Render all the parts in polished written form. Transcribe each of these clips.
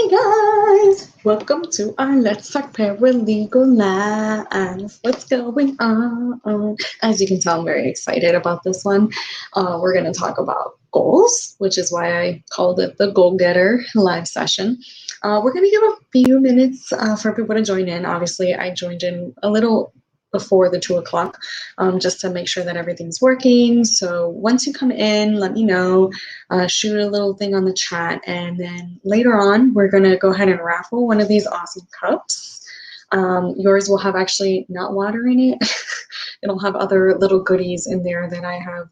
Hey guys, welcome to our Let's Talk Paralegal Live. What's going on? As you can tell, I'm very excited about this one. We're going to talk about goals, which is why I called it the Goal Getter live session. We're going to give a few minutes for people to join in. Obviously, I joined in a little before the 2 o'clock just to make sure that everything's working. So once you come in, let me know. Shoot a little thing on the chat, and then later on we're going to go ahead and raffle one of these awesome cups. Yours will have actually not water in it. It'll have other little goodies in there that I have.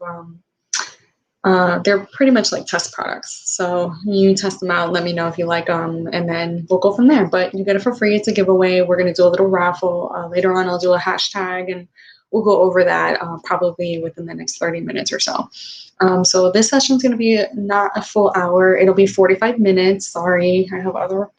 They're pretty much like test products, so you test them out, let me know if you like them, and then we'll go from there. But you get it for free. It's a giveaway. We're going to do a little raffle. Later on I'll do a hashtag, and we'll go over that probably within the next 30 minutes or so. So this session is going to be not a full hour. It'll be 45 minutes. Sorry, I have other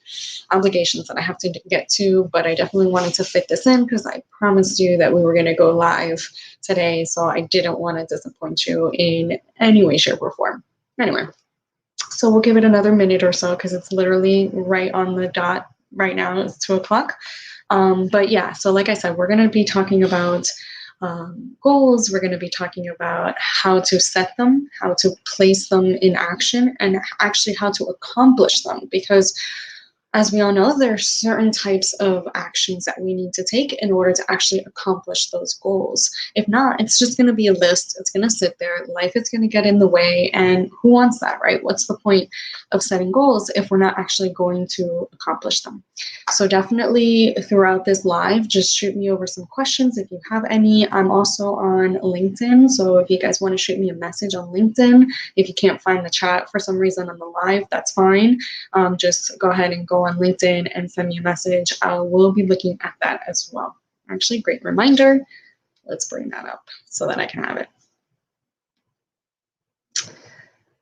obligations that I have to get to, but I definitely wanted to fit this in because I promised you that we were going to go live today, so I didn't want to disappoint you in any way, shape, or form. Anyway, so we'll give it another minute or so because it's literally right on the dot right now. It's 2 o'clock. But yeah, so like I said, we're going to be talking about goals. We're going to be talking about how to set them, how to place them in action, and actually how to accomplish them. Because as we all know, there are certain types of actions that we need to take in order to actually accomplish those goals. If not, it's just going to be a list. It's going to sit there. Life is going to get in the way. And who wants that, right? What's the point of setting goals if we're not actually going to accomplish them? So definitely throughout this live, just shoot me over some questions if you have any. I'm also on LinkedIn. So if you guys want to shoot me a message on LinkedIn, if you can't find the chat for some reason on the live, that's fine. Just go ahead and go on LinkedIn and send me a message. I will be looking at that as well. Actually, great reminder. Let's bring that up so that I can have it.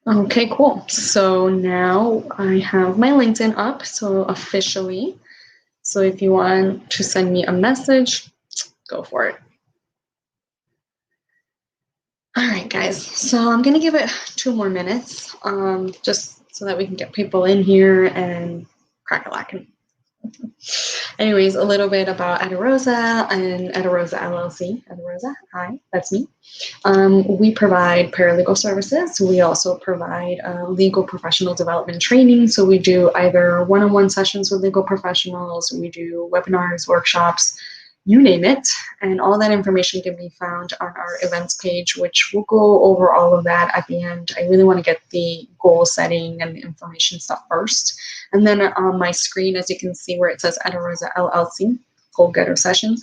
Okay, cool. So now I have my LinkedIn up, so officially. So if you want to send me a message, go for it. All right, guys. So I'm going to give it 2 more minutes, just so that we can get people in here and crack-a-lackin'. Anyways, a little bit about Adarosa and Adarosa LLC. Adarosa, hi, that's me. We provide paralegal services. We also provide legal professional development training. So we do either one-on-one sessions with legal professionals, we do webinars, workshops, you name it. And all that information can be found on our events page, which we'll go over all of that at the end. I really want to get the goal setting and the information stuff first. And then on my screen, as you can see where it says Adarosa LLC, Goal Getter Session,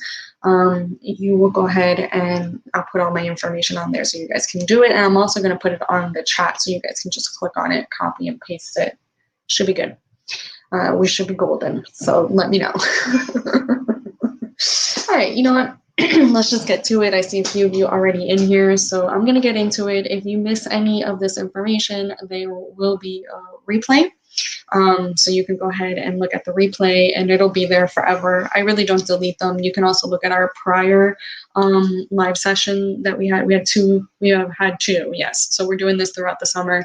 you will go ahead and I'll put all my information on there so you guys can do it. And I'm also going to put it on the chat so you guys can just click on it, copy and paste it. Should be good. We should be golden. So let me know. All right, you know what? Let's just get to it. I see a few of you already in here, so I'm going to get into it. If you miss any of this information, there will be a replay. So you can go ahead and look at the replay and it'll be there forever. I really don't delete them. You can also look at our prior live session that we had. We have had two, yes. So we're doing this throughout the summer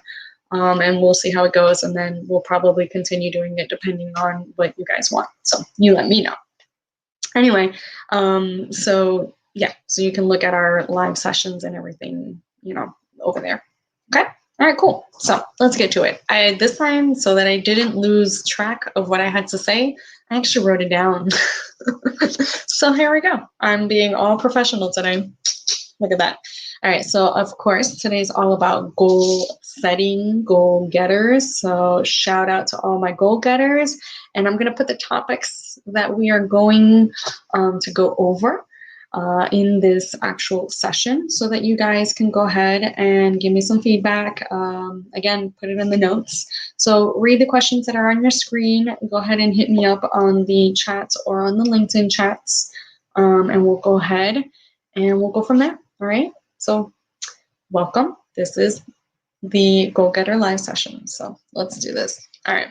and we'll see how it goes. And then we'll probably continue doing it depending on what you guys want. So you let me know. Anyway, so yeah, so you can look at our live sessions and everything, you know, over there. Okay. All right, cool. So let's get to it. This time, so that I didn't lose track of what I had to say, I actually wrote it down. So here we go. I'm being all professional today. Look at that. All right, so of course, today's all about goal setting, goal getters. So shout out to all my goal getters. And I'm going to put the topics that we are going to go over in this actual session so that you guys can go ahead and give me some feedback. Again, put it in the notes. So read the questions that are on your screen. Go ahead and hit me up on the chats or on the LinkedIn chats. And we'll go ahead and we'll go from there. All right. So welcome. This is the Goal Getter live session. So let's do this. All right.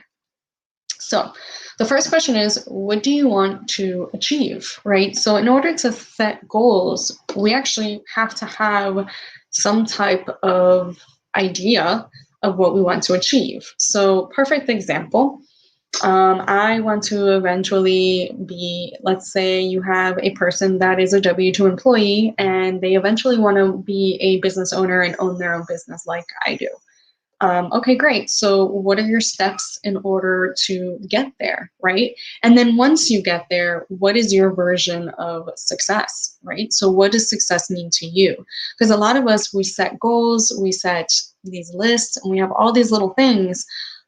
So the first question is, what do you want to achieve, right? So in order to set goals, we actually have to have some type of idea of what we want to achieve. So perfect example, I want to eventually be, let's say you have a person that is a W-2 employee and they eventually want to be a business owner and own their own business like I do. Okay, great. So what are your steps in order to get there, right? And then once you get there, what is your version of success, right? So what does success mean to you? Because a lot of us, we set goals, we set these lists, and we have all these little things.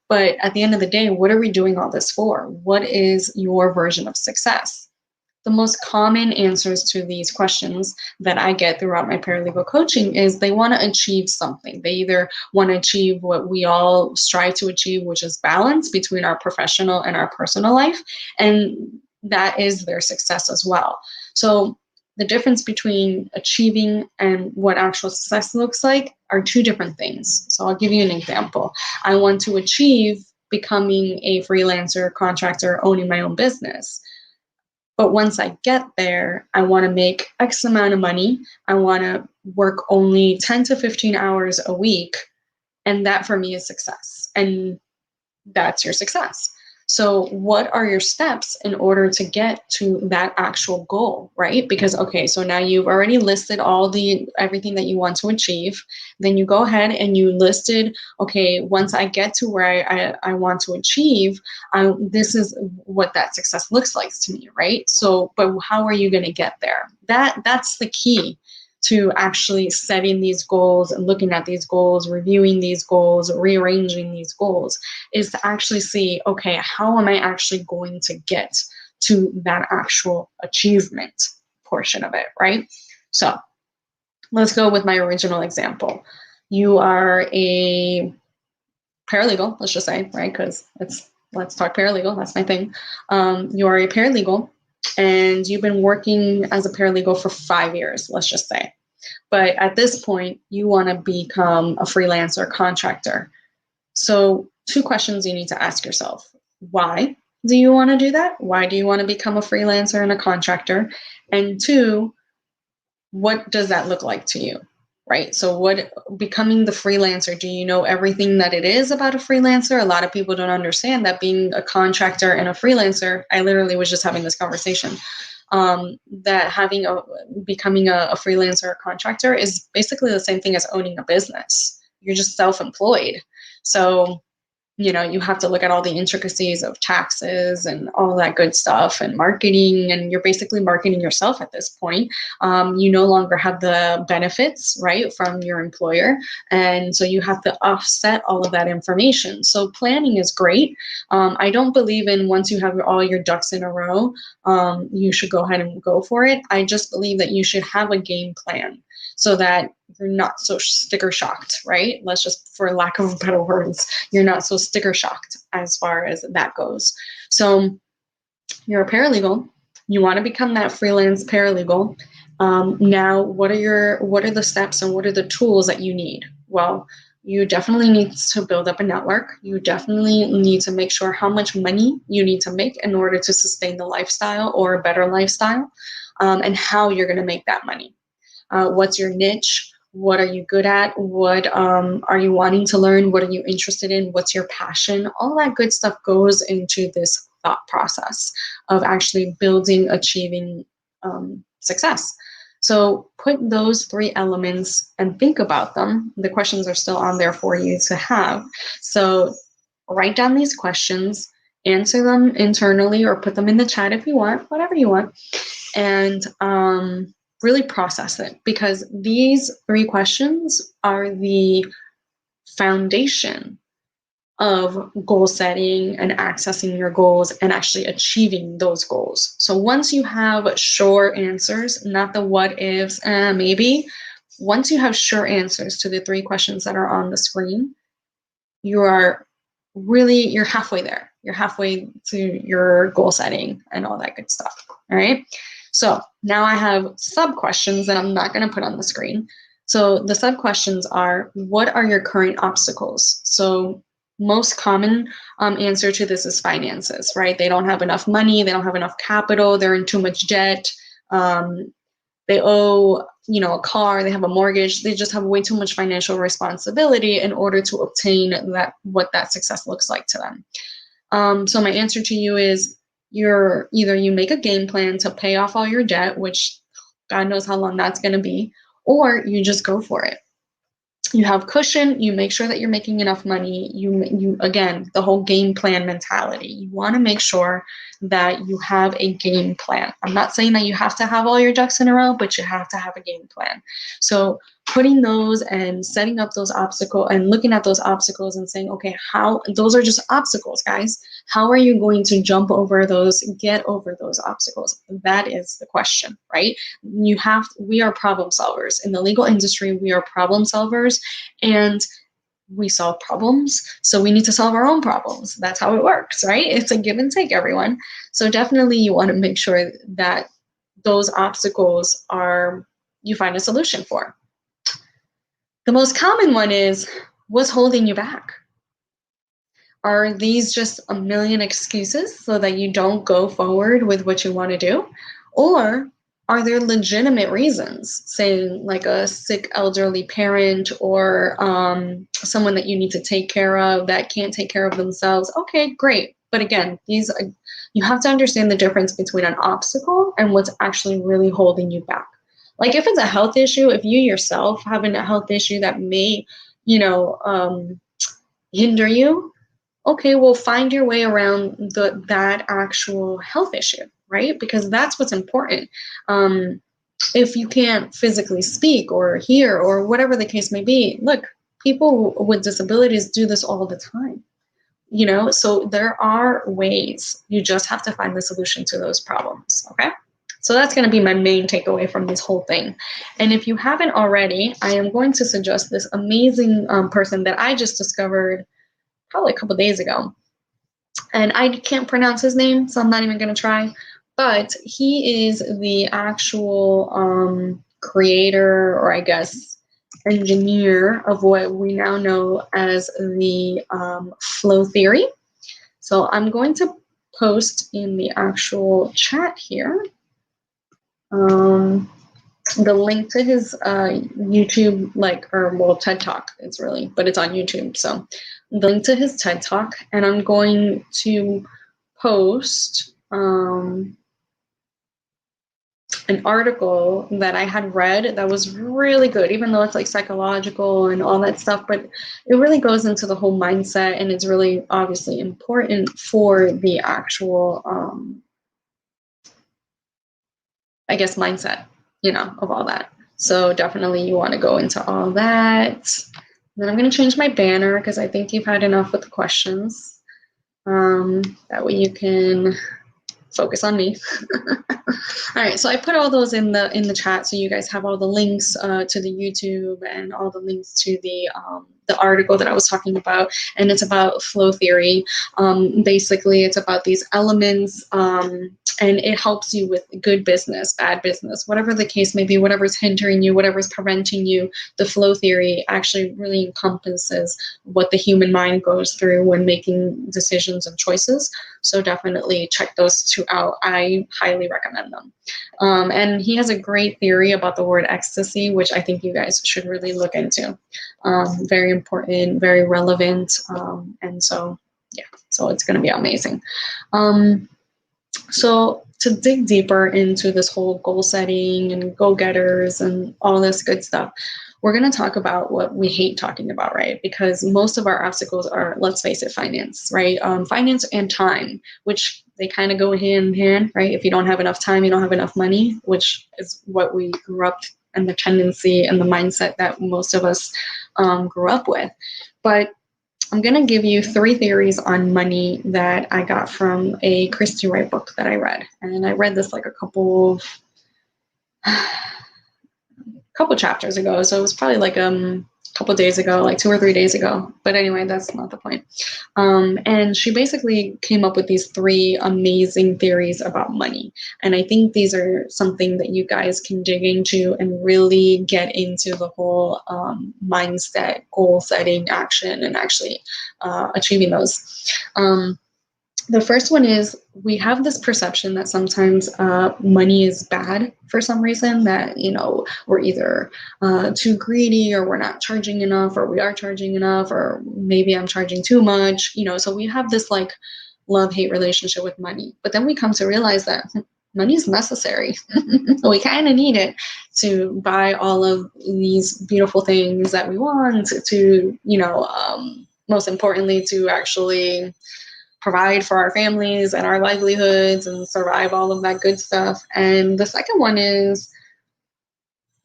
But at the end of the day, what are we doing all this for? What is your version of success? The most common answers to these questions that I get throughout my paralegal coaching is they want to achieve something. They either want to achieve what we all strive to achieve, which is balance between our professional and our personal life, and that is their success as well. So the difference between achieving and what actual success looks like are two different things. So I'll give you an example. I want to achieve becoming a freelancer, contractor, owning my own business. But once I get there, I want to make X amount of money. I want to work only 10 to 15 hours a week. And that for me is success. And that's your success. So what are your steps in order to get to that actual goal, right? Because, okay, so now you've already listed everything that you want to achieve. Then you go ahead and you listed, okay, once I get to where I want to achieve, this is what that success looks like to me, right? So, but how are you going to get there? That's the key to actually setting these goals and looking at these goals, reviewing these goals, rearranging these goals, is to actually see, okay, how am I actually going to get to that actual achievement portion of it, right? So let's go with my original example. You are a paralegal, let's just say, right? Because let's talk paralegal, that's my thing. You are a paralegal and you've been working as a paralegal for 5 years, let's just say. But at this point, you want to become a freelancer contractor. So 2 questions you need to ask yourself. Why do you want to do that? Why do you want to become a freelancer and a contractor? And 2, what does that look like to you? Right? So what becoming the freelancer, do you know everything that it is about a freelancer? A lot of people don't understand that being a contractor and a freelancer, I literally was just having this conversation, that becoming a freelancer or contractor is basically the same thing as owning a business. You're just self-employed. So you have to look at all the intricacies of taxes and all that good stuff and marketing, and you're basically marketing yourself at this point. You no longer have the benefits, right, from your employer. And so you have to offset all of that information. So planning is great. I don't believe in once you have all your ducks in a row, you should go ahead and go for it. I just believe that you should have a game plan so that you're not so sticker shocked, right? Let's just, for lack of better words, you're not so sticker shocked as far as that goes. So you're a paralegal. You want to become that freelance paralegal. Now, what are the steps and what are the tools that you need? Well, you definitely need to build up a network. You definitely need to make sure how much money you need to make in order to sustain the lifestyle or a better lifestyle, and how you're going to make that money. What's your niche? What are you good at? What are you wanting to learn? What are you interested in? What's your passion? All that good stuff goes into this thought process of actually building, achieving success. So put those 3 elements and think about them. The questions are still on there for you to have. So write down these questions, answer them internally or put them in the chat if you want, whatever you want. And really process it, because these 3 questions are the foundation of goal setting and accessing your goals and actually achieving those goals. So once you have sure answers, not the what ifs, maybe, once you have sure answers to the 3 questions that are on the screen, you're halfway there. You're halfway to your goal setting and all that good stuff. All right. So now I have sub questions that I'm not going to put on the screen. So the sub questions are, what are your current obstacles? So most common answer to this is finances, right? They don't have enough money. They don't have enough capital. They're in too much debt. They owe, a car, they have a mortgage, they just have way too much financial responsibility in order to obtain what that success looks like to them. So my answer to you is you make a game plan to pay off all your debt, which God knows how long that's going to be, or you just go for it. You have cushion, you make sure that you're making enough money. You again, the whole game plan mentality. You want to make sure that you have a game plan. I'm not saying that you have to have all your ducks in a row, but you have to have a game plan. So putting those and setting up those obstacles and looking at those obstacles and saying, okay, how those are just obstacles, guys. How are you going to jump over those, get over those obstacles? That is the question, right? We are problem solvers. In the legal industry, we are problem solvers, and we solve problems. So we need to solve our own problems. That's how it works, right? It's a give and take, everyone. So definitely you want to make sure that those obstacles you find a solution for. The most common one is, what's holding you back? Are these just a million excuses so that you don't go forward with what you want to do? Or are there legitimate reasons, say like a sick elderly parent or someone that you need to take care of that can't take care of themselves? Okay, great. But again, you have to understand the difference between an obstacle and what's actually really holding you back. Like if it's a health issue, if you yourself having a health issue that may, hinder you, okay, well, find your way around that actual health issue, right? Because that's what's important. If you can't physically speak or hear or whatever the case may be, look, people with disabilities do this all the time. So there are ways. You just have to find the solution to those problems, okay? So that's going to be my main takeaway from this whole thing. And if you haven't already, I am going to suggest this amazing person that I just discovered probably a couple days ago. And I can't pronounce his name, so I'm not even going to try. But he is the actual creator, or I guess engineer, of what we now know as the flow theory. So I'm going to post in the actual chat here the link to his YouTube, TED Talk. But it's on YouTube. So the link to his TED Talk, and I'm going to post an article that I had read that was really good, even though it's like psychological and all that stuff, but it really goes into the whole mindset, and it's really obviously important for the actual, mindset, of all that. So definitely you want to go into all that. Then I'm going to change my banner because I think you've had enough with the questions. That way you can focus on me. All right, so I put all those in the chat, so you guys have all the links to the YouTube and all the links to the article that I was talking about, and it's about flow theory. Basically, it's about these elements, and it helps you with good business, bad business, whatever the case may be, whatever's hindering you, whatever's preventing you. The flow theory actually really encompasses what the human mind goes through when making decisions and choices. So definitely check those two out. I highly recommend them. And he has a great theory about the word ecstasy, which I think you guys should really look into. Very important, very relevant. And so, yeah, so it's going to be amazing. So to dig deeper into this whole goal setting and go-getters and all this good stuff, we're going to talk about what we hate talking about, right? Because most of our obstacles are, let's face it, finance, right? Finance and time, which they kind of go hand in hand, right? If you don't have enough time, you don't have enough money, which is what we grew up, and the tendency and the mindset that most of us grew up with. But I'm going to give you 3 theories on money that I got from a Christy Wright book that I read. And I read this like a couple chapters ago. So it was probably like a couple days ago, like 2 or 3 days ago. But anyway, that's not the point. And she basically came up with these 3 amazing theories about money. And I think these are something that you guys can dig into and really get into the whole mindset, goal setting, action, and actually achieving those. The first one is, we have this perception that sometimes money is bad for some reason, that, we're either too greedy, or we're not charging enough, or we are charging enough, or maybe I'm charging too much, so we have this love-hate relationship with money. But then we come to realize that money is necessary. We kind of need it to buy all of these beautiful things that we want, to, most importantly, to actually provide for our families and our livelihoods and survive all of that good stuff. And the second one is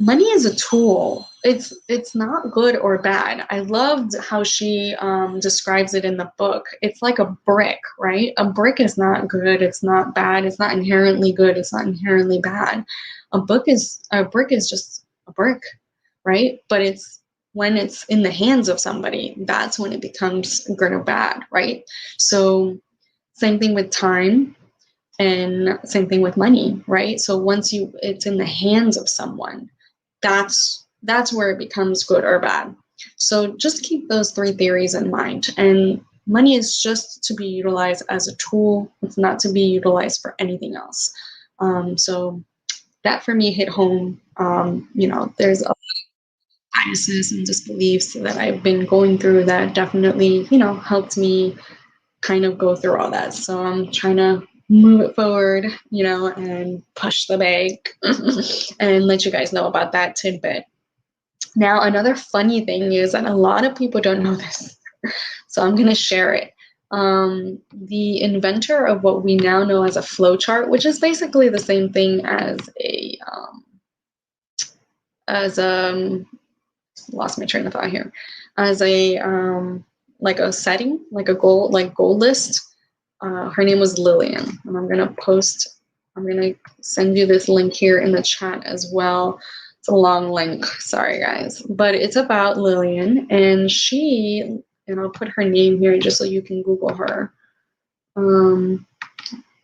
money is a tool. It's not good or bad. I loved how she describes it in the book. It's like a brick, right? A brick is not good. It's not bad. It's not inherently good. It's not inherently bad. A brick is just a brick, right? But it's when it's in the hands of somebody, that's when it becomes good or bad, right? So same thing with time. And same thing with money, right? So once it's in the hands of someone, that's where it becomes good or bad. So just keep those three theories in mind. And money is just to be utilized as a tool. It's not to be utilized for anything else. So that for me hit home. There's a biases and disbeliefs that I've been going through that definitely, helped me kind of go through all that. So I'm trying to move it forward, and push the bag and let you guys know about that tidbit. Now, another funny thing is that a lot of people don't know this, so I'm going to share it. The inventor of what we now know as a flowchart, which is basically the same thing as lost my train of thought here, as a like a setting, like a goal list. Her name was Lillian, and I'm gonna send you this link here in the chat as well. It's a long link, sorry guys, but it's about Lillian, and I'll put her name here just so you can Google her.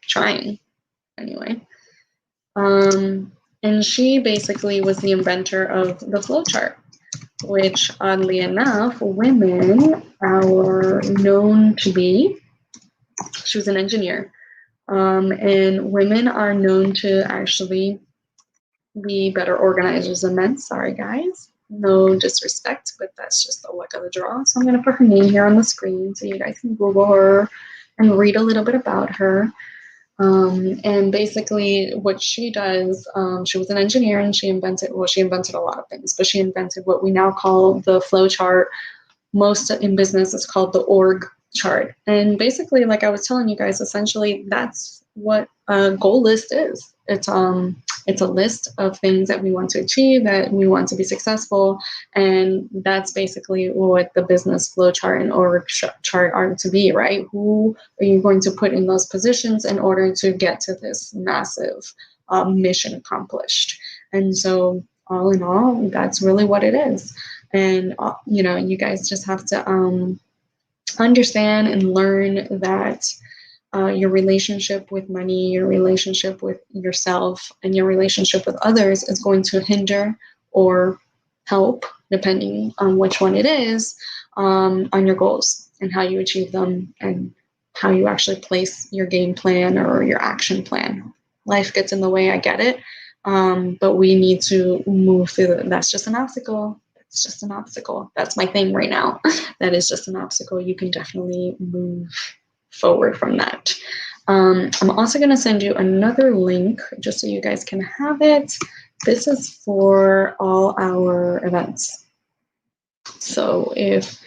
Trying, anyway. And she basically was the inventor of the flowchart, which oddly enough, women are known to be. She was an engineer, and women are known to actually be better organizers than men. Sorry, guys. No disrespect, but that's just the luck of the draw. So I'm going to put her name here on the screen so you guys can Google her and read a little bit about her. And basically what she does, she was an engineer, and she invented a lot of things, but she invented what we now call the flow chart. Most in business is called the org chart. And basically, like I was telling you guys, essentially that's what a goal list is. It's a list of things that we want to achieve, that we want to be successful, and that's basically what the business flow chart and org chart are to be, right? Who are you going to put in those positions in order to get to this massive mission accomplished? And so all in all, that's really what it is. And you guys just have to understand and learn that your relationship with money, your relationship with yourself, and your relationship with others is going to hinder or help, depending on which one it is, on your goals and how you achieve them and how you actually place your game plan or your action plan. Life gets in the way, I get it, but we need to move through that. That's just an obstacle. It's just an obstacle. That's my thing right now. That is just an obstacle. You can definitely move forward from that. I'm also going to send you another link just so you guys can have it. This is for all our events. So if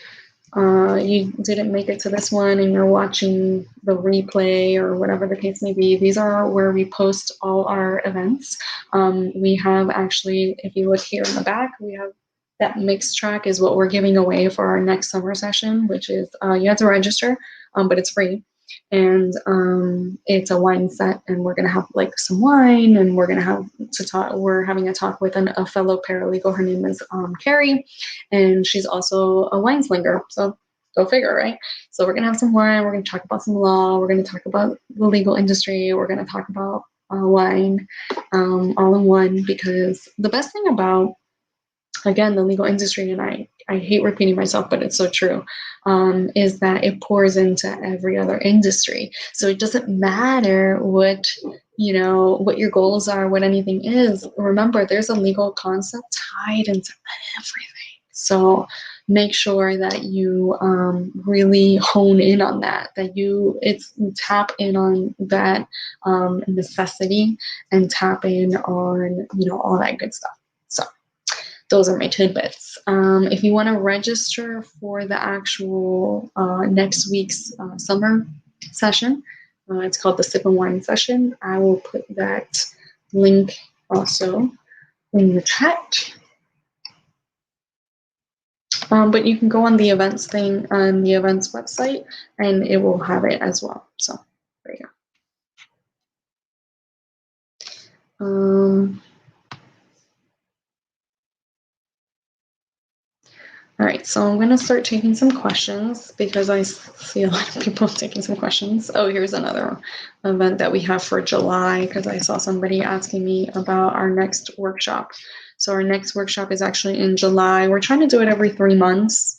you didn't make it to this one and you're watching the replay or whatever the case may be, these are where we post all our events. We have actually, if you look here in the back, we have that mixed track is what we're giving away for our next summer session, which is you have to register, but it's free. And it's a wine set, and we're going to have like some wine, and we're going to have to talk. We're having a talk with a fellow paralegal. Her name is Carrie, and she's also a wine slinger. So go figure, right? So we're going to have some wine. We're going to talk about some law. We're going to talk about the legal industry. We're going to talk about wine all in one, because the best thing about, again, the legal industry, and I hate repeating myself, but it's so true, is that it pours into every other industry. So it doesn't matter what your goals are, what anything is. Remember, there's a legal concept tied into everything. So make sure that you really hone in on that, you tap in on that necessity and tap in on, all that good stuff. So those are my tidbits. If you want to register for the actual next week's summer session, it's called the Sip and Wine session. I will put that link also in the chat. But you can go on the events thing on the events website and it will have it as well. So there you go. All right, so I'm going to start taking some questions because I see a lot of people taking some questions. Oh, here's another event that we have for July because I saw somebody asking me about our next workshop. So our next workshop is actually in July. We're trying to do it every 3 months.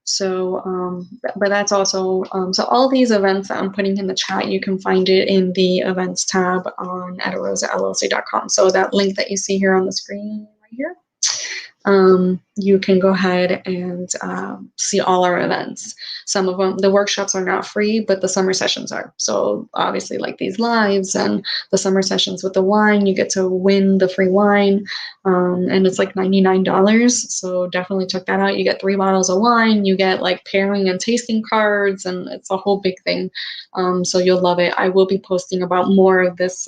So, but that's also, so all these events that I'm putting in the chat, you can find it in the events tab on adarosallc.com. So that link that you see here on the screen right here. You can go ahead and see all our events. Some of them, the workshops are not free, but the summer sessions are. So obviously like these lives and the summer sessions with the wine, you get to win the free wine. And it's like $99. So definitely check that out. You get 3 bottles of wine, you get like pairing and tasting cards, and it's a whole big thing. So you'll love it. I will be posting about more of this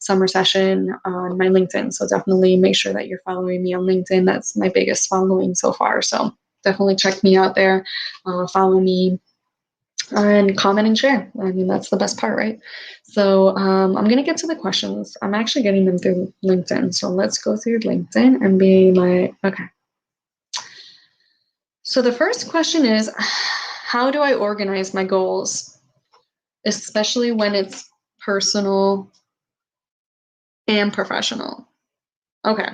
summer session on my LinkedIn. So definitely make sure that you're following me on LinkedIn. That's my biggest following so far. So definitely check me out there, follow me, and comment and share. I mean, that's the best part, right? So I'm going to get to the questions. I'm actually getting them through LinkedIn. So let's go through LinkedIn and be like, okay. So the first question is, how do I organize my goals, especially when it's personal and professional? Okay,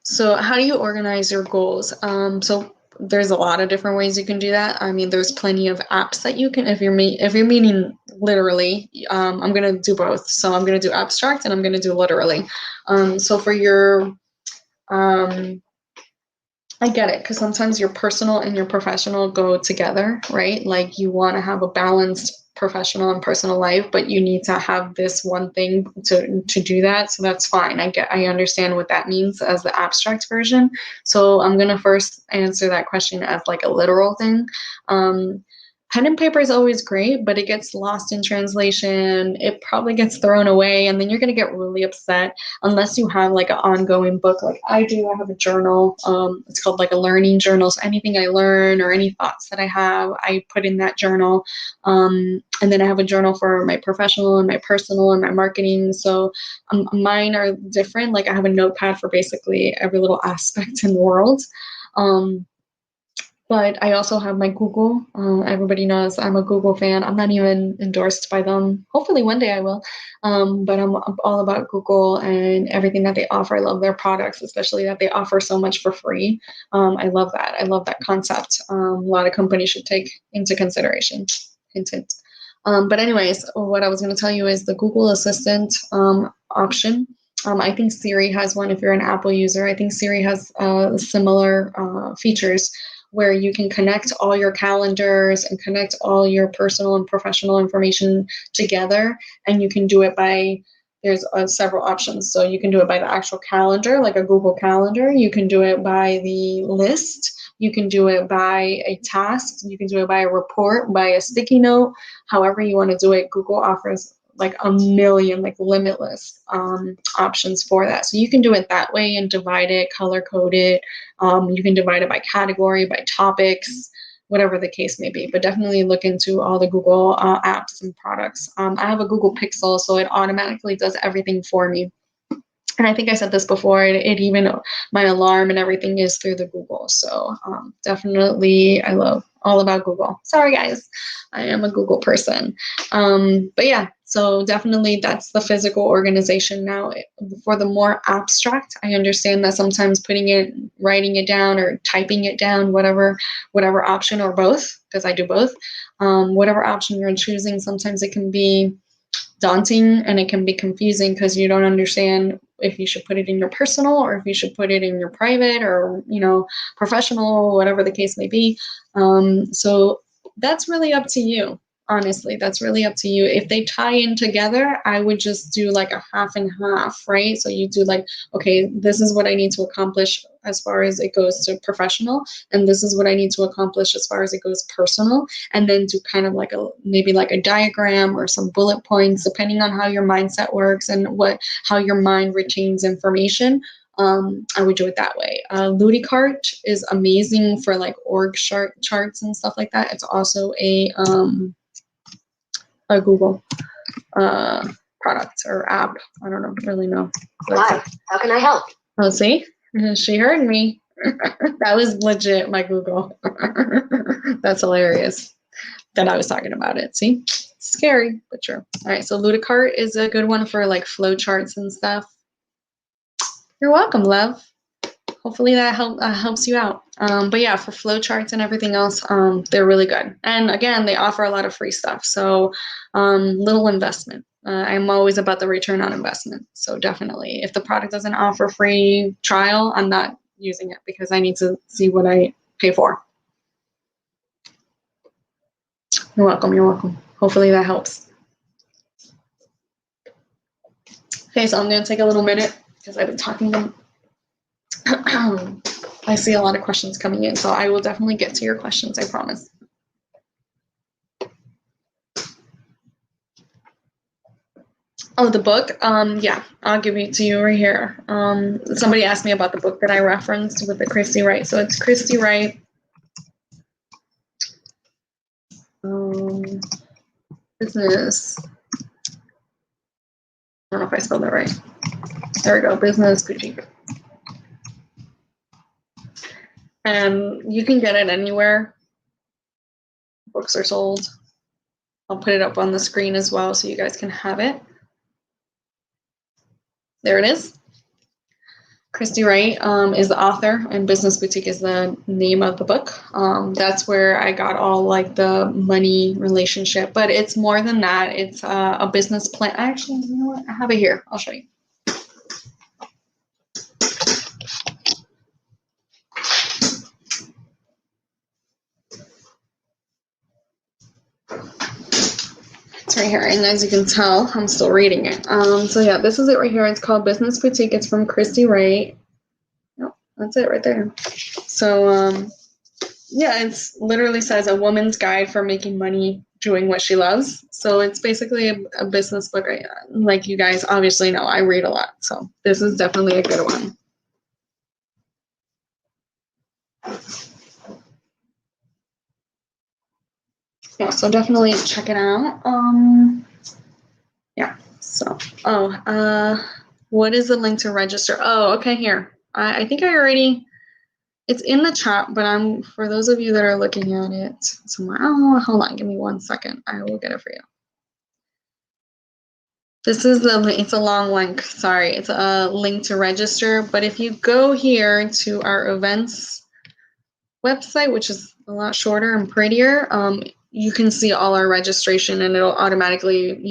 so how do you organize your goals? So there's a lot of different ways you can do that. I mean, there's plenty of apps that you can, if you're meaning literally, I'm gonna do both. So I'm gonna do abstract and I'm gonna do literally. So for your, I get it, because sometimes your personal and your professional go together, right? Like you want to have a balanced professional and personal life, but you need to have this one thing to do that. So that's fine. I understand what that means as the abstract version. So I'm gonna first answer that question as like a literal thing. Pen and paper is always great, but it gets lost in translation. It probably gets thrown away, and then you're gonna get really upset unless you have like an ongoing book like I do. I have a journal. It's called like a learning journal. So anything I learn or any thoughts that I have, I put in that journal. And then I have a journal for my professional and my personal and my marketing. So mine are different. Like I have a notepad for basically every little aspect in the world. But I also have my Google. Everybody knows I'm a Google fan. I'm not even endorsed by them. Hopefully one day I will. But I'm all about Google and everything that they offer. I love their products, especially that they offer so much for free. I love that. I love that concept. A lot of companies should take into consideration. Hint, hint. But anyways, what I was going to tell you is the Google Assistant option. I think Siri has one if you're an Apple user. I think Siri has similar features where you can connect all your calendars and connect all your personal and professional information together. And you can do it by, there's several options. So you can do it by the actual calendar, like a Google Calendar. You can do it by the list. You can do it by a task. You can do it by a report, by a sticky note, however you want to do it. Google offers like a million, like limitless options for that. So you can do it that way and divide it, color code it. You can divide it by category, by topics, whatever the case may be. But definitely look into all the Google apps and products. I have a Google Pixel, so it automatically does everything for me. And I think I said this before, it even, my alarm and everything is through the Google. So definitely, I love all about Google. Sorry, guys, I am a Google person. But yeah, so definitely that's the physical organization. Now, for the more abstract, I understand that sometimes putting it, writing it down or typing it down, whatever option, or both, because I do both, whatever option you're choosing, sometimes it can be daunting and it can be confusing because you don't understand if you should put it in your personal or if you should put it in your private or, professional, whatever the case may be. So that's really up to you. Honestly, that's really up to you. If they tie in together, I would just do like a half and half, right? So you do like, okay, this is what I need to accomplish as far as it goes to professional, and this is what I need to accomplish as far as it goes personal, and then do kind of like maybe like a diagram or some bullet points, depending on how your mindset works and how your mind retains information. I would do it that way. Ludicart is amazing for like org charts and stuff like that. It's also a Google product or app. I don't really know. Hi, how can I help? Oh, see? She heard me. That was legit my Google. That's hilarious that I was talking about it. See? Scary, but true. All right, so Ludicart is a good one for like flow charts and stuff. You're welcome, love. Hopefully that helps you out. But yeah, for flow charts and everything else, they're really good. And again, they offer a lot of free stuff. So little investment. I'm always about the return on investment. So definitely, if the product doesn't offer free trial, I'm not using it because I need to see what I pay for. You're welcome. You're welcome. Hopefully that helps. Okay, so I'm going to take a little minute because I've been talking. I see a lot of questions coming in, so I will definitely get to your questions, I promise. Oh, the book? Yeah, I'll give it to you right here. Somebody asked me about the book that I referenced with the Christy Wright. So it's Christy Wright. Business. I don't know if I spelled that right. There we go, Business Boutique. And you can get it anywhere. Books are sold. I'll put it up on the screen as well so you guys can have it. There it is. Christy Wright is the author, and Business Boutique is the name of the book. That's where I got all like the money relationship, but it's more than that. It's a business plan. Actually, you know what? I have it here. I'll show you. It's right here, and as you can tell, I'm still reading it. So yeah, this is it right here. It's called Business Boutique. It's from Christy Wright. Nope, that's it right there. So yeah, it's literally says a woman's guide for making money doing what she loves. So it's basically a business book. Like you guys obviously know, I read a lot. So this is definitely a good one. Yeah, so definitely check it out. Yeah, so, what is the link to register? Oh, okay, here. I think I already, it's in the chat, but for those of you that are looking at it somewhere, oh, hold on, give me 1 second. I will get it for you. This is it's a long link, sorry. It's a link to register, but if you go here to our events website, which is a lot shorter and prettier, you can see all our registration and it'll automatically,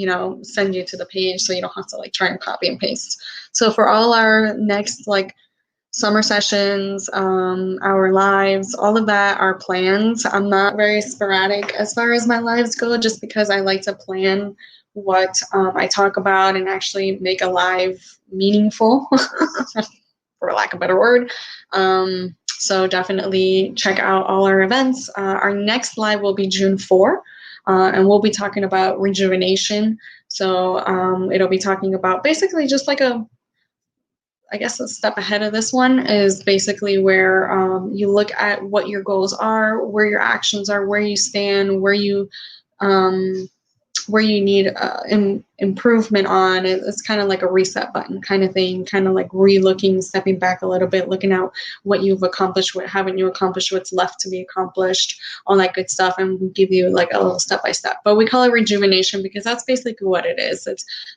send you to the page so you don't have to like try and copy and paste. So for all our next like summer sessions, our lives, all of that are planned. I'm not very sporadic as far as my lives go, just because I like to plan what I talk about and actually make a live meaningful, for lack of a better word. So definitely check out all our events. Our next live will be June 4, and we'll be talking about rejuvenation. So it'll be talking about basically just like I guess a step ahead of this one is basically where you look at what your goals are, where your actions are, where you stand, where you need improvement on. It's kind of like a reset button kind of thing, kind of like re-looking, stepping back a little bit, looking at what you've accomplished, what haven't you accomplished, what's left to be accomplished, all that good stuff, and we give you like a little step-by-step. But we call it rejuvenation because that's basically what it is.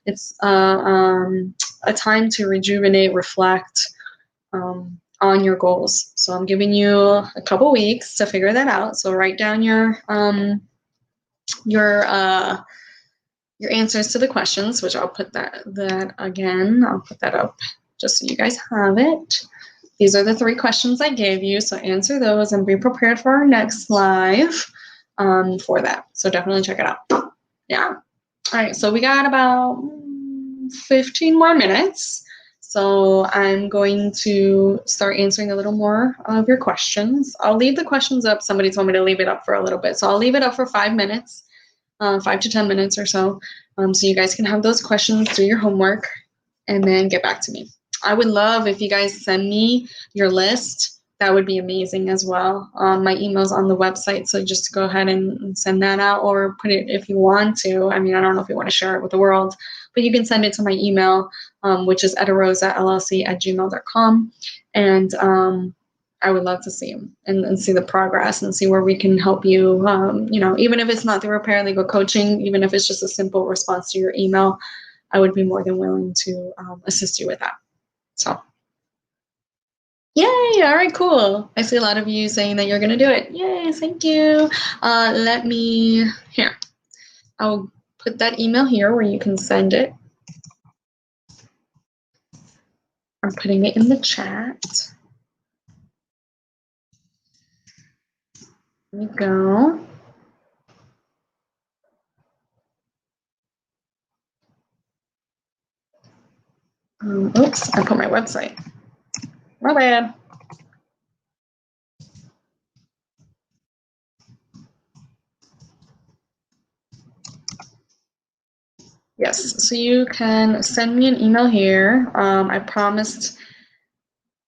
It's a time to rejuvenate, reflect on your goals. So I'm giving you a couple weeks to figure that out. So write down your your answers to the questions, which I'll put that again. I'll put that up just so you guys have it. These are the 3 questions I gave you, so answer those and be prepared for our next live for that. So definitely check it out. Yeah. All right, so we got about 15 more minutes. So I'm going to start answering a little more of your questions. I'll leave the questions up. Somebody told me to leave it up for a little bit. So I'll leave it up for 5 minutes, 5 to 10 minutes or so. So you guys can have those questions, do your homework, and then get back to me. I would love if you guys send me your list. That would be amazing as well. My email's on the website, so just go ahead and send that out, or put it if you want to. I mean, I don't know if you want to share it with the world, but you can send it to my email, which is edarosallc@gmail.com. And I would love to see them and see the progress and see where we can help you. You know, even if it's not through paralegal coaching, even if it's just a simple response to your email, I would be more than willing to assist you with that. So, yay! All right, cool. I see a lot of you saying that you're going to do it. Yay, thank you. Let me, here, I'll put that email here where you can send it. I'm putting it in the chat. There you go. Oops, I put my website. My bad. Yes, so you can send me an email here. I promised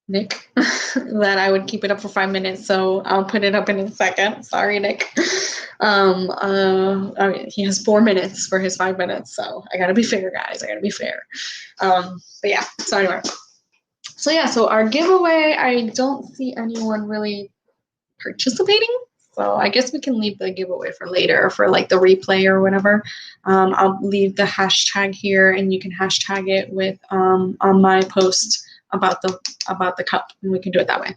Nick that I would keep it up for 5 minutes, so I'll put it up in a second. Sorry, Nick. I mean, he has 4 minutes for his 5 minutes, so I gotta be fair, guys. I gotta be fair. But yeah, so anyway. So yeah, so our giveaway, I don't see anyone really participating. So I guess we can leave the giveaway for later, for like the replay or whatever. I'll leave the hashtag here, and you can hashtag it with on my post about the cup, and we can do it that way.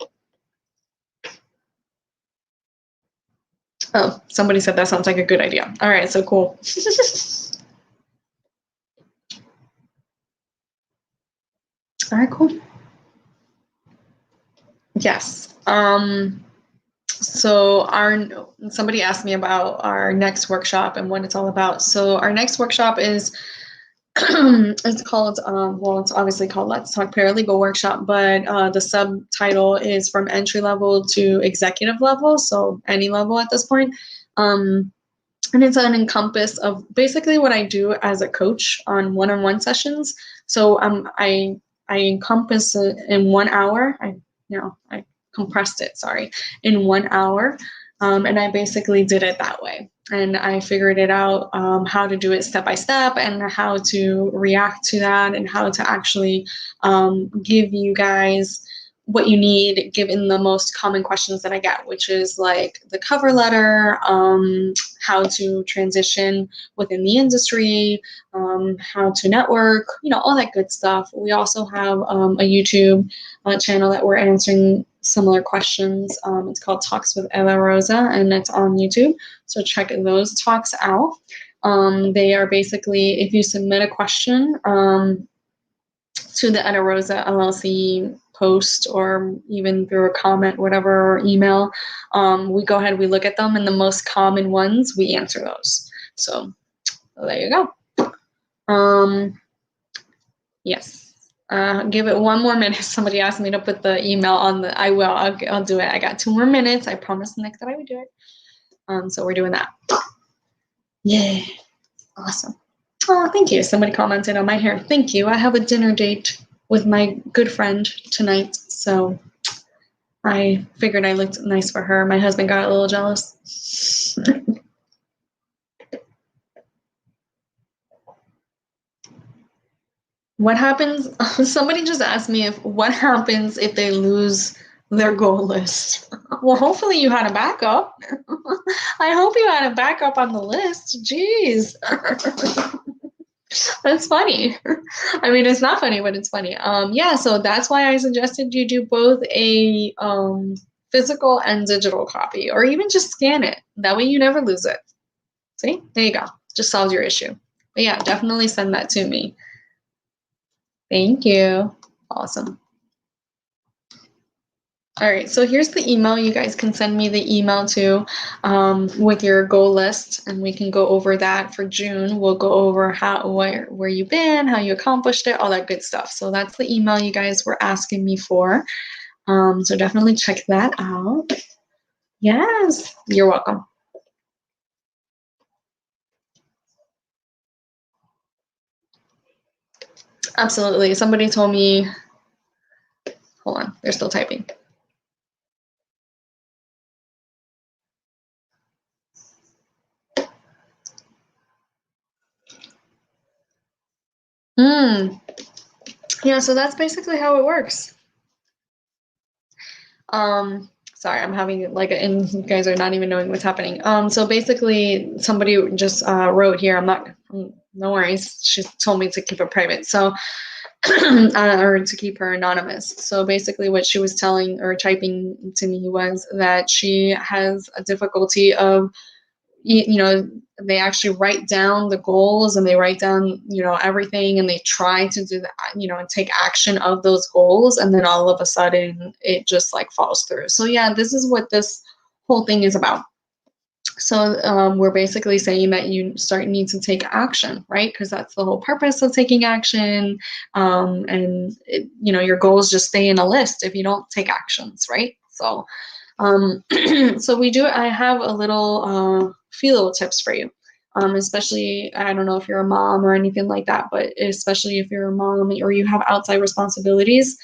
Oh, somebody said that sounds like a good idea. All right, so cool. All right, cool. Yes. So somebody asked me about our next workshop and what it's all about. So our next workshop is it's called well, it's obviously called Let's Talk Paralegal Workshop, but the subtitle is from entry level to executive level, so any level at this point. And it's an encompass of basically what I do as a coach on one-on-one sessions. So I encompass it in 1 hour. I compressed it, in 1 hour. And I basically did it that way. And I figured it out how to do it step by step, and how to react to that, and how to actually give you guys what you need given the most common questions that I get, which is like the cover letter, how to transition within the industry, how to network, all that good stuff. We also have a YouTube channel that we're answering similar questions. It's called Talks with Ella Rosa, and it's on YouTube. So check those talks out. They are basically, if you submit a question to the Ella Rosa LLC post, or even through a comment, whatever, or email, we go ahead, we look at them, and the most common ones, we answer those. So there you go. Yes. Give it 1 more minute. Somebody asked me to put the email on the, I will, I'll do it. I got 2 more minutes. I promised Nick that I would do it. So we're doing that. Yeah. Awesome. Oh, thank you. Somebody commented on my hair. Thank you. I have a dinner date with my good friend tonight, so I figured I looked nice for her. My husband got a little jealous. What happens? Somebody just asked me what happens if they lose their goal list. Well, hopefully you had a backup. I hope you had a backup on the list. Jeez. That's funny. I mean, it's not funny, but it's funny. Yeah, so that's why I suggested you do both a physical and digital copy, or even just scan it. That way you never lose it. See? There you go. Just solves your issue. But yeah, definitely send that to me. Thank you. Awesome. All right, so here's the email. You guys can send me the email too with your goal list, and we can go over that for June. We'll go over where you've been, how you accomplished it, all that good stuff. So that's the email you guys were asking me for. So definitely check that out. Yes, you're welcome. Absolutely. Somebody told me, hold on, they're still typing. Yeah, so that's basically how it works. Sorry, I'm having like, and you guys are not even knowing what's happening. So basically, somebody just wrote here. No worries. She told me to keep it private. So, or to keep her anonymous. So basically, what she was telling or typing to me was that she has a difficulty of, you know, they actually write down the goals and they write down, you know, everything, and they try to do that, you know, and take action of those goals, and then all of a sudden it just like falls through. So yeah, this is what this whole thing is about. So we're basically saying that you need to take action, right? Because that's the whole purpose of taking action. And you know, your goals just stay in a list if you don't take actions, right? So so I have a few little tips for you. Especially, I don't know if you're a mom or anything like that, but especially if you're a mom or you have outside responsibilities,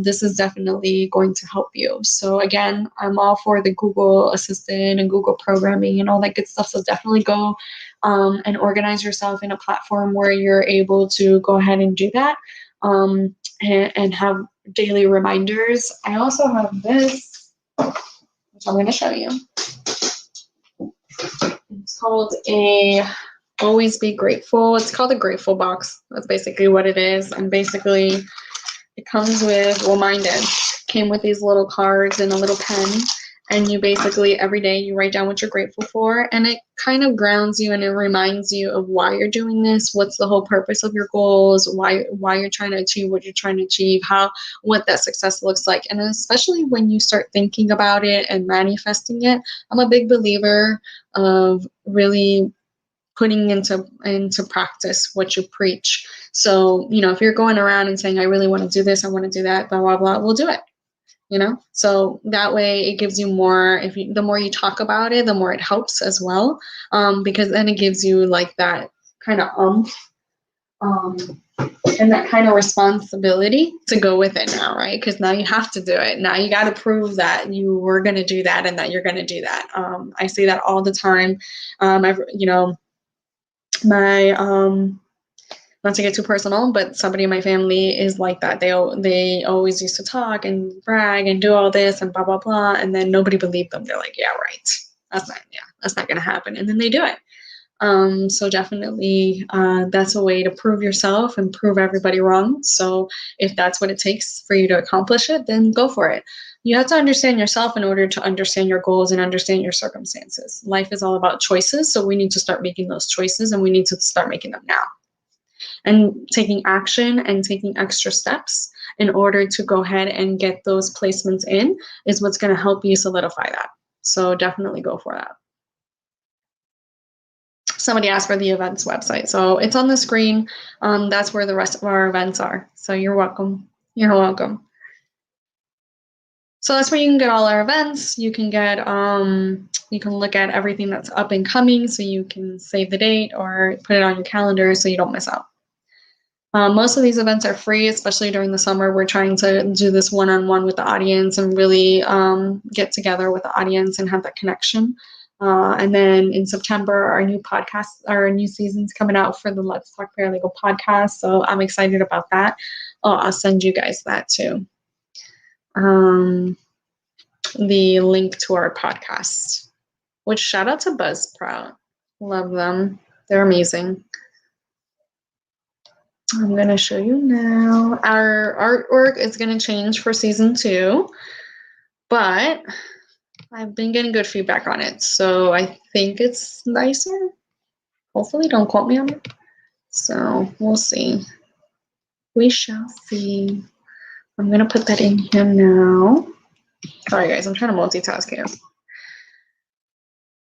this is definitely going to help you. So again, I'm all for the Google Assistant and Google programming and all that good stuff. So definitely go and organize yourself in a platform where you're able to go ahead and do that, and have daily reminders. I also have this, which I'm going to show you. It's called a Always Be Grateful. It's called a Grateful Box. That's basically what it is. And basically, it comes with, well, mine did. Came with these little cards and a little pen. And you basically, every day, you write down what you're grateful for. And it kind of grounds you and it reminds you of why you're doing this, what's the whole purpose of your goals, why you're trying to achieve what you're trying to achieve, what that success looks like. And especially when you start thinking about it and manifesting it, I'm a big believer of really putting into practice what you preach. So, you know, if you're going around and saying, I really want to do this, I want to do that, blah, blah, blah, we'll do it. You know, so that way it gives you more. The more you talk about it, the more it helps as well, because then it gives you like that kind of and that kind of responsibility to go with it now, right? Because now you have to do it. Now you got to prove that you were going to do that and that you're going to do that. I say that all the time. You know, my not to get too personal, but somebody in my family is like that. They always used to talk and brag and do all this and blah blah blah, and then nobody believed them. They're like, yeah, right. That's not gonna happen, and then they do it. So definitely, that's a way to prove yourself and prove everybody wrong. So if that's what it takes for you to accomplish it, then go for it. You have to understand yourself in order to understand your goals and understand your circumstances. Life is all about choices, so we need to start making those choices, and we need to start making them now. And taking action and taking extra steps in order to go ahead and get those placements in is what's going to help you solidify that. So definitely go for that. Somebody asked for the events website. So it's on the screen. That's where the rest of our events are. So you're welcome. You're welcome. So that's where you can get all our events. You can get, you can look at everything that's up and coming, so you can save the date or put it on your calendar so you don't miss out. Most of these events are free, especially during the summer. We're trying to do this one-on-one with the audience and really get together with the audience and have that connection. And then in September, our new season's coming out for the Let's Talk Paralegal podcast. So I'm excited about that. I'll send you guys that too. The link to our podcast. Which shout out to Buzzsprout. Love them. They're amazing. I'm going to show you now. Our artwork is going to change for season 2, but I've been getting good feedback on it, so I think it's nicer. Hopefully, don't quote me on it. So we'll see. We shall see. I'm going to put that in here now. Sorry, guys, I'm trying to multitask here.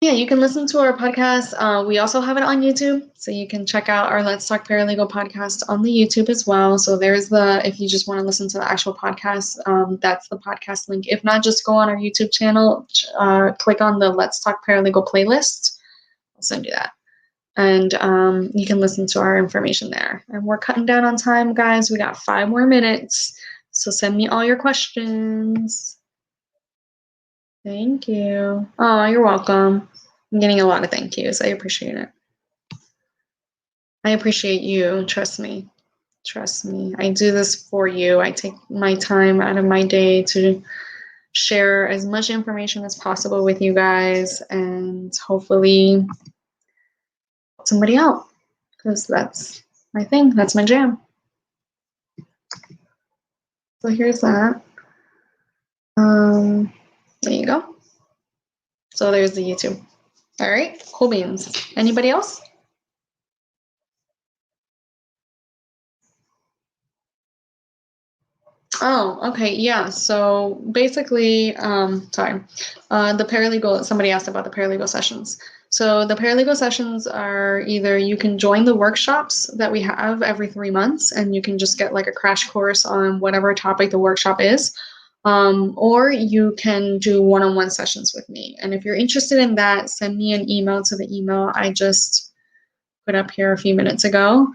Yeah, you can listen to our podcast. We also have it on YouTube, so you can check out our Let's Talk Paralegal podcast on the YouTube as well. So there's if you just want to listen to the actual podcast, that's the podcast link. If not, just go on our YouTube channel, click on the Let's Talk Paralegal playlist. I'll send you that. And you can listen to our information there. And we're cutting down on time, guys. We got 5 more minutes. So send me all your questions. Thank you. Oh, you're welcome. I'm getting a lot of thank yous. I appreciate it. I appreciate you. Trust me. Trust me. I do this for you. I take my time out of my day to share as much information as possible with you guys and hopefully help somebody out, because that's my thing. That's my jam. So here's that. There you go. So there's the YouTube. All right, cool beans. Anybody else? Oh, okay, yeah. So basically, the paralegal, somebody asked about the paralegal sessions. So the paralegal sessions are either you can join the workshops that we have every 3 months and you can just get like a crash course on whatever topic the workshop is. Or you can do one-on-one sessions with me. And if you're interested in that, send me an email to the email I just put up here a few minutes ago.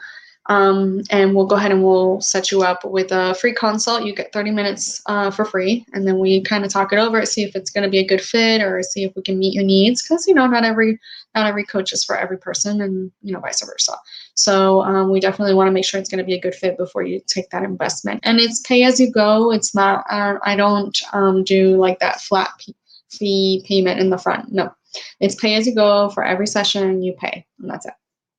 And we'll go ahead and we'll set you up with a free consult. You get 30 minutes for free. And then we kind of talk it over, see if it's going to be a good fit or see if we can meet your needs. Because, not every coach is for every person and, vice versa. So we definitely want to make sure it's going to be a good fit before you take that investment. And it's pay as you go. It's not, I don't do like that flat fee payment in the front. No, it's pay as you go. For every session you pay, and that's it.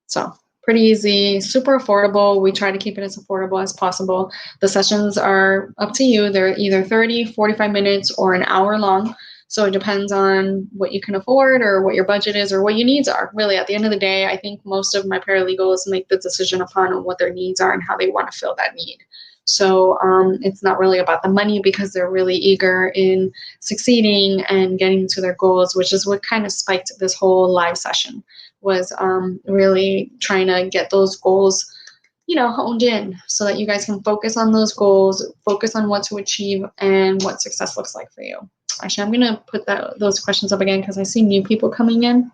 So pretty easy, super affordable. We try to keep it as affordable as possible. The sessions are up to you. They're either 30, 45 minutes or an hour long. So it depends on what you can afford or what your budget is or what your needs are. Really, at the end of the day, I think most of my paralegals make the decision upon what their needs are and how they want to fill that need. So it's not really about the money because they're really eager in succeeding and getting to their goals, which is what kind of spiked this whole live session. Was really trying to get those goals, honed in so that you guys can focus on those goals, focus on what to achieve and what success looks like for you. Actually, I'm going to put those questions up again because I see new people coming in.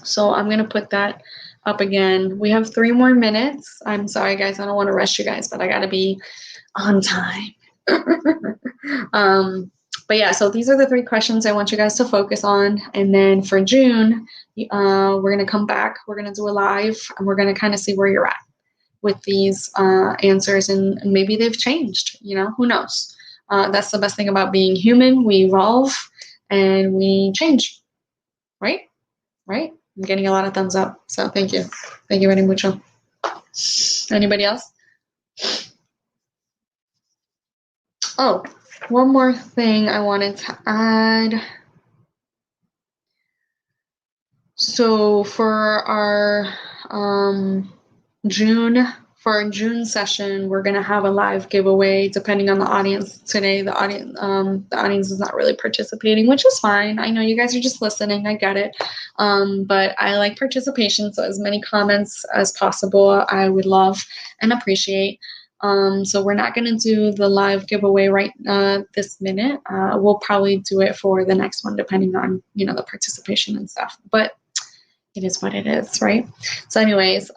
So I'm going to put that up again. We have 3 more minutes. I'm sorry, guys. I don't want to rush you guys, but I got to be on time. But yeah, so these are the 3 questions I want you guys to focus on. And then for June, we're going to come back. We're going to do a live, and we're going to kind of see where you're at with these answers. And maybe they've changed, who knows? That's the best thing about being human. We evolve and we change, right? Right? I'm getting a lot of thumbs up. So thank you. Thank you very much. Anybody else? Oh, one more thing I wanted to add. So for our June session, we're gonna have a live giveaway. Depending on the audience today, the audience is not really participating, which is fine. I know you guys are just listening. I get it, but I like participation. So as many comments as possible, I would love and appreciate. So we're not gonna do the live giveaway right this minute. We'll probably do it for the next one, depending on the participation and stuff. But it is what it is, right? So anyways,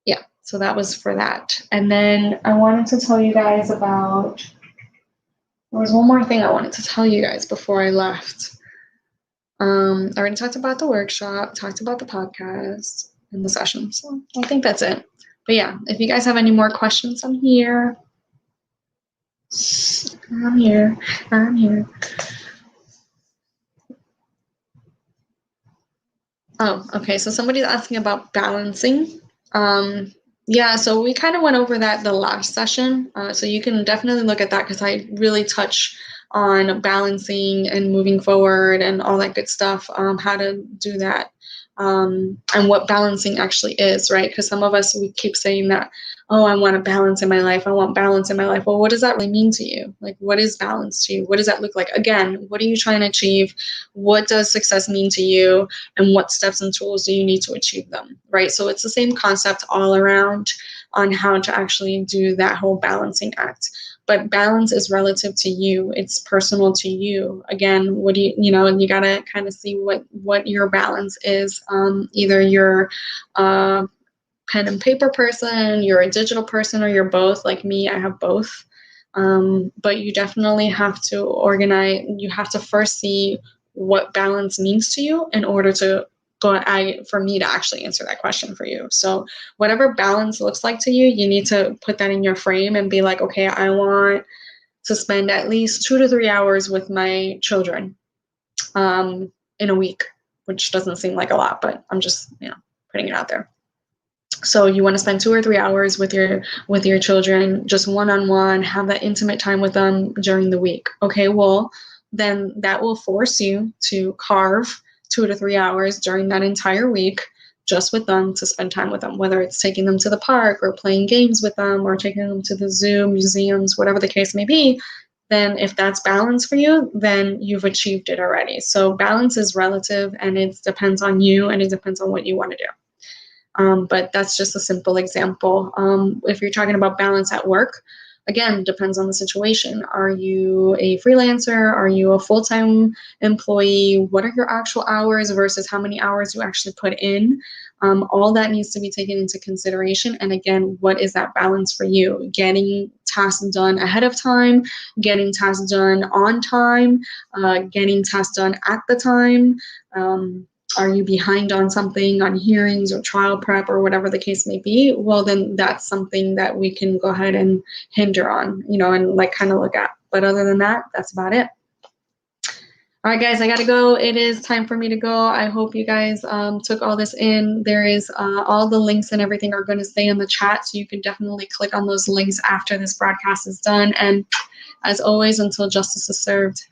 yeah, so that was for that. And then I wanted to tell you guys about, there was one more thing I wanted to tell you guys before I left. I already talked about the workshop, talked about the podcast and the session. So I think that's it. But yeah, if you guys have any more questions, I'm here. I'm here. Oh, okay. So somebody's asking about balancing. Yeah, so we kind of went over that the last session. So you can definitely look at that because I really touch on balancing and moving forward and all that good stuff, how to do that and what balancing actually is, right? Because some of us, we keep saying that, oh, I want a balance in my life. I want balance in my life. Well, what does that really mean to you? Like, what is balance to you? What does that look like? Again, what are you trying to achieve? What does success mean to you? And what steps and tools do you need to achieve them, right? So it's the same concept all around on how to actually do that whole balancing act. But balance is relative to you. It's personal to you. Again, what do you know, you got to kind of see what your balance is. Either you're a pen and paper person, you're a digital person, or you're both. Like me, I have both. But you definitely have to organize. You have to first see what balance means to you in order to for me to actually answer that question for you. So whatever balance looks like to you, you need to put that in your frame and be like, okay, I want to spend at least 2 to 3 hours with my children in a week, which doesn't seem like a lot, but I'm just, putting it out there. So you want to spend 2 or 3 hours with your children, just one-on-one, have that intimate time with them during the week. Okay, well, then that will force you to carve 2 to 3 hours during that entire week just with them, to spend time with them, whether it's taking them to the park or playing games with them or taking them to the zoo, museums, whatever the case may be. Then if that's balance for you, then you've achieved it already. So balance is relative, and it depends on you, and it depends on what you want to do. But that's just a simple example. If you're talking about balance at work, again, depends on the situation. Are you a freelancer? Are you a full-time employee? What are your actual hours versus how many hours you actually put in? All that needs to be taken into consideration. And again, what is that balance for you? Getting tasks done ahead of time, getting tasks done on time, getting tasks done at the time. Are you behind on something, on hearings or trial prep or whatever the case may be? Well, then that's something that we can go ahead and hinder on, and like kind of look at. But other than that, that's about it. All right, guys, I got to go. It is time for me to go. I hope you guys took all this in. There is all the links and everything are going to stay in the chat, so you can definitely click on those links after this broadcast is done. And as always, until justice is served,